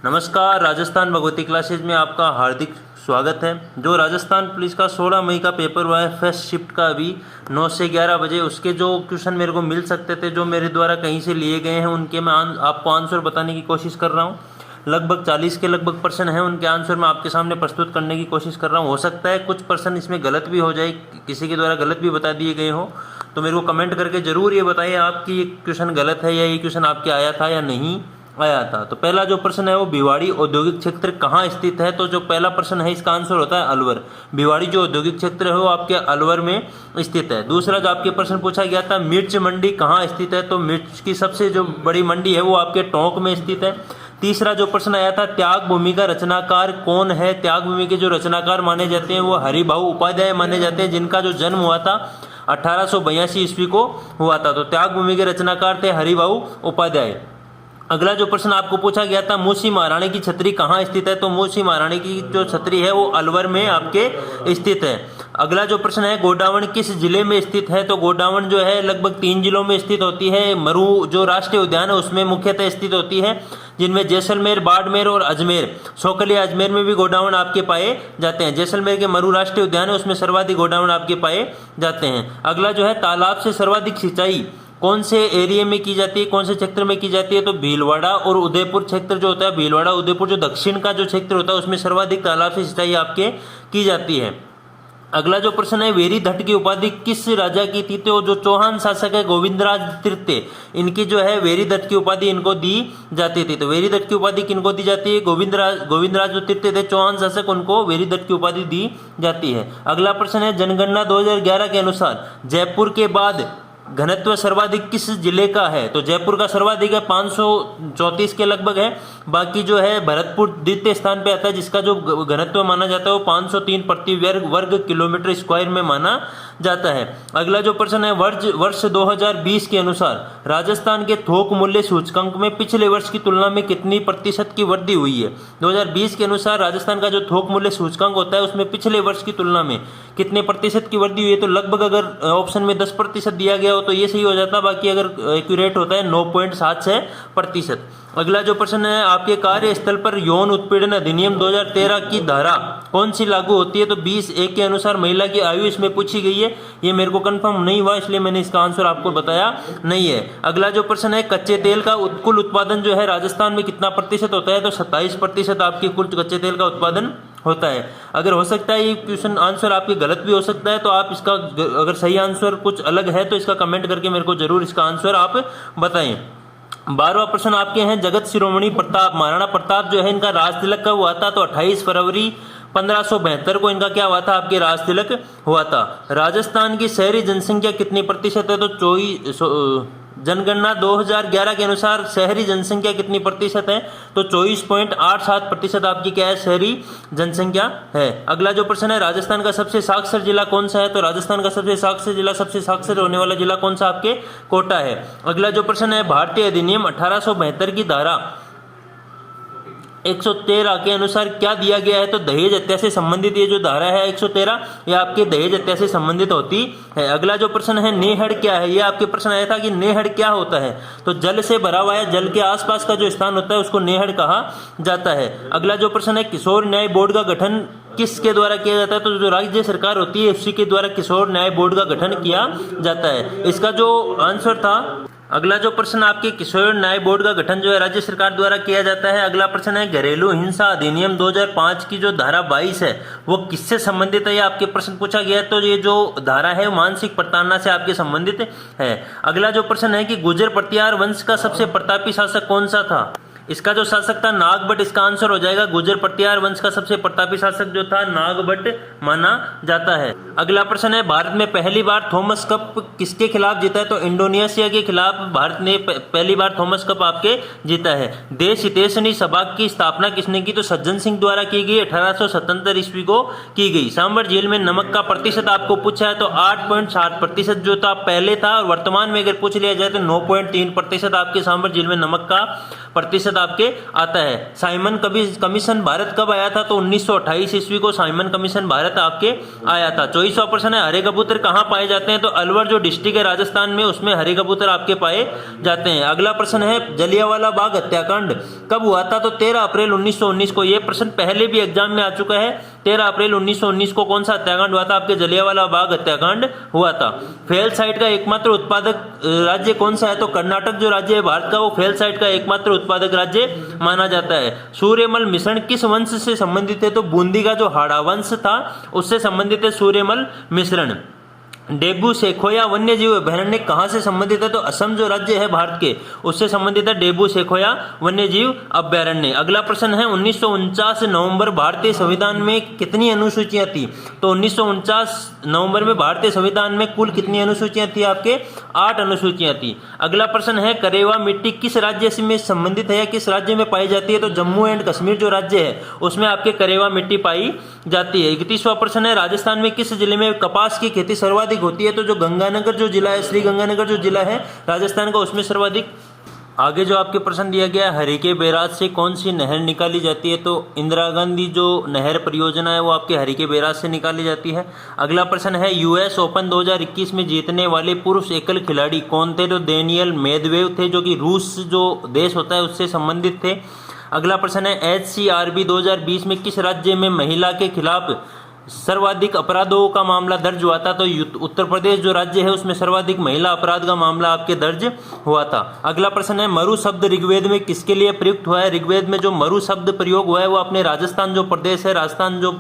नमस्कार, राजस्थान भगवती क्लासेज में आपका हार्दिक स्वागत है। जो राजस्थान पुलिस का 16 मई का पेपर हुआ है फर्स्ट शिफ्ट का, अभी 9 से 11 बजे, उसके जो क्वेश्चन मेरे को मिल सकते थे, जो मेरे द्वारा कहीं से लिए गए हैं, उनके मैं आपको आंसर बताने की कोशिश कर रहा हूं। लगभग 40 के लगभग प्रश्न हैं, उनके आंसर मैं आपके सामने प्रस्तुत करने की कोशिश कर रहा हूं। हो सकता है कुछ प्रश्न इसमें गलत भी हो जाए, किसी के द्वारा गलत भी बता दिए गए हो, तो मेरे को कमेंट करके ज़रूर ये बताइए आपकी ये क्वेश्चन गलत है या ये क्वेश्चन आपके आया था या नहीं आया था। तो पहला जो प्रश्न है वो भिवाड़ी औद्योगिक क्षेत्र कहाँ स्थित है। तो जो पहला प्रश्न है इसका आंसर होता है अलवर। भिवाड़ी जो औद्योगिक क्षेत्र है वो आपके अलवर में स्थित है। दूसरा जो आपके प्रश्न पूछा गया था, मिर्च मंडी कहाँ स्थित है, तो मिर्च की सबसे जो बड़ी मंडी है वो आपके टोंक में स्थित है। तीसरा जो प्रश्न आया था, त्याग भूमि का रचनाकार कौन है। त्याग भूमि के जो रचनाकार माने जाते हैं वो हरिभाऊ उपाध्याय माने जाते हैं, जिनका जो जन्म हुआ था 1882 ईस्वी को हुआ था। तो त्याग भूमि के रचनाकार थे हरिभाऊ उपाध्याय। अगला जो प्रश्न आपको पूछा गया था, मूसी महारानी की छतरी कहाँ स्थित है, तो मूसी महारानी की जो छतरी है वो अलवर में आपके स्थित है। अगला जो प्रश्न है, गोडावण किस जिले में स्थित है, तो गोडावण जो है लगभग 3 जिलों में स्थित होती है। मरू जो राष्ट्रीय उद्यान है उसमें मुख्यतः स्थित होती है, जिनमें जैसलमेर, बाड़मेर और अजमेर, सोकलिया अजमेर में भी गोडावण आपके पाए जाते हैं। जैसलमेर के मरू राष्ट्रीय उद्यान है उसमें सर्वाधिक गोडावण आपके पाए जाते हैं। अगला जो है, तालाब से सर्वाधिक सिंचाई कौन से एरिया में की जाती है, कौन से क्षेत्र में की जाती है, तो भीलवाड़ा और उदयपुर क्षेत्र जो होता है, भीलवाड़ा उदयपुर जो दक्षिण का जो क्षेत्र होता है उसमें सर्वाधिक तालाब से सिंचाई आपके की जाती है। अगला जो प्रश्न है, वेरीधट की उपाधि किस राजा की थी, तो जो चौहान शासक है गोविंदराज तृतीय, इनकी जो है वेरीधट की उपाधि इनको दी जाती थी। तो वेरीधट की उपाधि किनको दी जाती है, गोविंदराज जो तृतीय थे चौहान शासक, उनको वेरीधट की उपाधि दी जाती है। अगला प्रश्न है, जनगणना 2011 के अनुसार जयपुर के बाद घनत्व सर्वाधिक किस जिले का है, तो जयपुर का सर्वाधिक है, 534 के लगभग है। बाकी जो है भरतपुर द्वितीय स्थान पे आता है, जिसका जो घनत्व माना जाता है वो 503 प्रति वर्ग किलोमीटर स्क्वायर में माना जाता है। अगला जो प्रश्न है, वर्ष 2020 के अनुसार राजस्थान के थोक मूल्य सूचकांक में पिछले वर्ष की तुलना में कितनी प्रतिशत की वृद्धि हुई है। 2020 के अनुसार राजस्थान का जो थोक मूल्य सूचकांक होता है उसमें पिछले वर्ष की तुलना में कितने प्रतिशत की वृद्धि हुई है, तो लगभग अगर ऑप्शन में 10% दिया गया हो तो ये सही हो जाता, बाकी अगर एक्यूरेट होता है 9.76%। अगला जो प्रश्न है, आपके कार्यस्थल पर यौन उत्पीड़न अधिनियम 2013 की धारा कौन सी लागू होती है, तो 20(1) के अनुसार महिला की आयु इसमें पूछी गई है। ये मेरे को कंफर्म नहीं हुआ इसलिए मैंने इसका आंसर आपको बताया नहीं है। अगला जो प्रश्न है, कच्चे तेल का कुल उत्पादन जो है राजस्थान में कितना प्रतिशत होता है, तो 27% आपके कुल कच्चे तेल का उत्पादन होता है। अगर हो सकता है ये क्वेश्चन आंसर आपके गलत भी हो सकता है, तो आप इसका अगर सही आंसर कुछ अलग है तो इसका कमेंट करके मेरे को जरूर इसका आंसर आप बताएं। 12वां प्रश्न आपके हैं, जगत शिरोमणि प्रताप महाराणा प्रताप जो है इनका राज तिलक कब हुआ था, तो 28 फरवरी 1572 को इनका क्या हुआ था, आपके राज तिलक हुआ था। राजस्थान की शहरी जनसंख्या कितनी प्रतिशत है, तो जनगणना 2011 के अनुसार शहरी जनसंख्या कितनी प्रतिशत है, तो 24.87% आपकी क्या है, शहरी जनसंख्या है। अगला जो प्रश्न है, राजस्थान का सबसे साक्षर जिला कौन सा है, तो राजस्थान का सबसे साक्षर होने वाला जिला कौन सा, आपके कोटा है। अगला जो प्रश्न है, भारतीय अधिनियम 1872 की धारा 113 के अनुसार क्या दिया गया है, तो दहेज हत्या से संबंधित ये जो धारा है 113, ये आपके दहेज हत्या से संबंधित होती है। अगला जो प्रश्न है, नेहड़ क्या है, ये आपके प्रश्न आया था कि नेहड़ क्या होता है, तो जल से भरा हुआ है, जल के आसपास का जो स्थान होता है उसको नेहड़ कहा जाता है। अगला जो प्रश्न है, किशोर न्याय बोर्ड का गठन किसके द्वारा किया जाता है, तो जो राज्य सरकार होती है उसी के द्वारा किशोर न्याय बोर्ड का गठन किया जाता है। इसका जो आंसर था, अगला जो प्रश्न आपके किशोर न्याय बोर्ड का गठन जो है राज्य सरकार द्वारा किया जाता है। अगला प्रश्न है, घरेलू हिंसा अधिनियम 2005 की जो धारा 22 है वो किससे संबंधित है, ये आपके प्रश्न पूछा गया है। तो ये जो धारा है वो मानसिक प्रताड़ना से आपके संबंधित है। अगला जो प्रश्न है कि गुर्जर प्रतिहार वंश का सबसे प्रतापी शासक कौन सा था, इसका जो शासक था नागभट्ट, इसका आंसर हो जाएगा गुर्जर प्रतिहार वंश का सबसे प्रतापी शासक जो था नागभट्ट माना जाता है। अगला प्रश्न है, भारत में पहली बार थॉमस कप किसके खिलाफ जीता है, तो इंडोनेशिया के खिलाफ भारत ने पहली बार थॉमस कप आपके जीता है। देश हितैषणी सभा की स्थापना किसने की, तो सज्जन सिंह द्वारा की गई, 1877 ईस्वी को की गई। सांभर झील में नमक का प्रतिशत आपको पूछा है, तो 8.7% जो था पहले था, और वर्तमान में अगर पूछ लिया जाए तो 9.3% आपके सांभर झील में नमक का प्रतिशत प्रतिशत आपके आता है। साइमन कमीशन भारत कब आया था? तो 1928 ईस्वी को साइमन कमीशन भारत आपके आया था। 24वां प्रश्न है, हरे कबूतर कहाँ पाए जाते हैं? तो अलवर जो डिस्ट्रिक्ट है राजस्थान में, उसमें हरे कबूतर आपके पाए जाते हैं। अगला प्रश्न है, जलियांवाला बाग हत्याकांड कब हुआ था? तो 13 अप्रैल 1919 को। यह प्रश्न पहले भी एग्जाम में आ चुका है। 13 अप्रैल 1919 को कौन सा हत्याकांड हुआ था? आपके जलियांवाला बाग हत्याकांड हुआ था। फेल साइट का एकमात्र उत्पादक राज्य कौन सा है? तो कर्नाटक जो राज्य है भारत का, वो फेल साइट का एकमात्र उत्पादक राज्य माना जाता है। सूर्यमल मिश्रण किस वंश से संबंधित है? तो बूंदी का जो हाड़ा वंश था उससे संबंधित है सूर्यमल मिश्रण। डेबू सेखोया वन्य जीव अभयारण्य कहाँ से संबंधित है? तो असम जो राज्य है भारत के, उससे संबंधित है डेबू सेखोया वन्य जीव अभयारण्य। अगला प्रश्न है, 1949 नवंबर भारतीय संविधान में कितनी अनुसूचियां थी? तो 1949 नवंबर में भारतीय संविधान में कुल कितनी अनुसूचियां थी? आपके 8 अनुसूचियां थी। अगला प्रश्न है, करेवा मिट्टी किस राज्य से में संबंधित है या किस राज्य में पाई जाती है? तो जम्मू एंड कश्मीर जो राज्य है उसमें आपके करेवा मिट्टी पाई जाती है। 31वां प्रश्न है, राजस्थान में किस जिले में कपास की खेती सर्वाधिक होती है? तो जो गंगानगर जो जिला है, श्री गंगानगर जो जिला है राजस्थान का, उसमें सर्वाधिक। आगे जो आपके प्रश्न दिया गया, हरिके बैराज से कौन सी नहर निकाली जाती है? तो इंदिरा गांधी जो नहर परियोजना है वो आपके हरिके बैराज से निकाली जाती है। अगला प्रश्न है, यूएस ओपन 2021 में जीतने वाले पुरुष एकल खिलाड़ी कौन थे? तो डेनियल मेदवेव थे, जो कि रूस जो देश होता है उससे संबंधित थे। अगला प्रश्न है, एचसीआरबी 2020 में किस राज्य में महिला के खिलाफ सर्वाधिक अपराधों का मामला दर्ज हुआ था? तो उत्तर प्रदेश जो राज्य है उसमें सर्वाधिक महिला अपराध का मामला आपके दर्ज हुआ था। अगला प्रश्न है, मरु शब्द ऋग्वेद में किसके लिए प्रयुक्त हुआ है? ऋग्वेद में जो मरु शब्द प्रयोग हुआ है वो अपने राजस्थान जो प्रदेश है, राजस्थान जो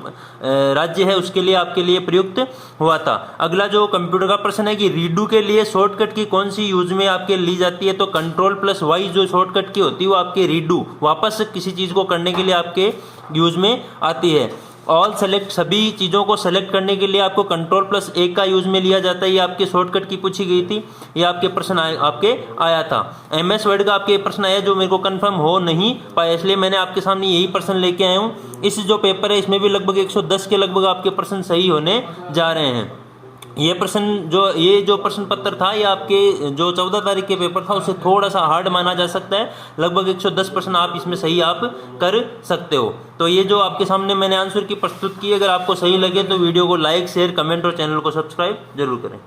राज्य है उसके लिए आपके लिए प्रयुक्त हुआ था। अगला जो कंप्यूटर का प्रश्न है कि रीडू के लिए शॉर्टकट की कौन सी यूज में आपके ली जाती है? तो Ctrl+Y जो शॉर्टकट की होती है वो आपके रीडू वापस किसी चीज को करने के लिए आपके यूज में आती है। ऑल सेलेक्ट सभी चीज़ों को सेलेक्ट करने के लिए आपको Ctrl+A का यूज में लिया जाता है। ये आपके शॉर्टकट की पूछी गई थी, ये आपके प्रश्न आपके आया था। MS वर्ड का आपके प्रश्न आया जो मेरे को कंफर्म हो नहीं पाया, इसलिए मैंने आपके सामने यही प्रश्न लेके आया हूँ। इस जो पेपर है इसमें भी लगभग 110 के लगभग आपके प्रश्न सही होने जा रहे हैं। ये जो प्रश्न पत्र था ये आपके जो 14 तारीख के पेपर था उससे थोड़ा सा हार्ड माना जा सकता है। लगभग 110 प्रश्न आप इसमें सही आप कर सकते हो। तो ये जो आपके सामने मैंने आंसर की प्रस्तुत की, अगर आपको सही लगे तो वीडियो को लाइक शेयर कमेंट और चैनल को सब्सक्राइब जरूर करें।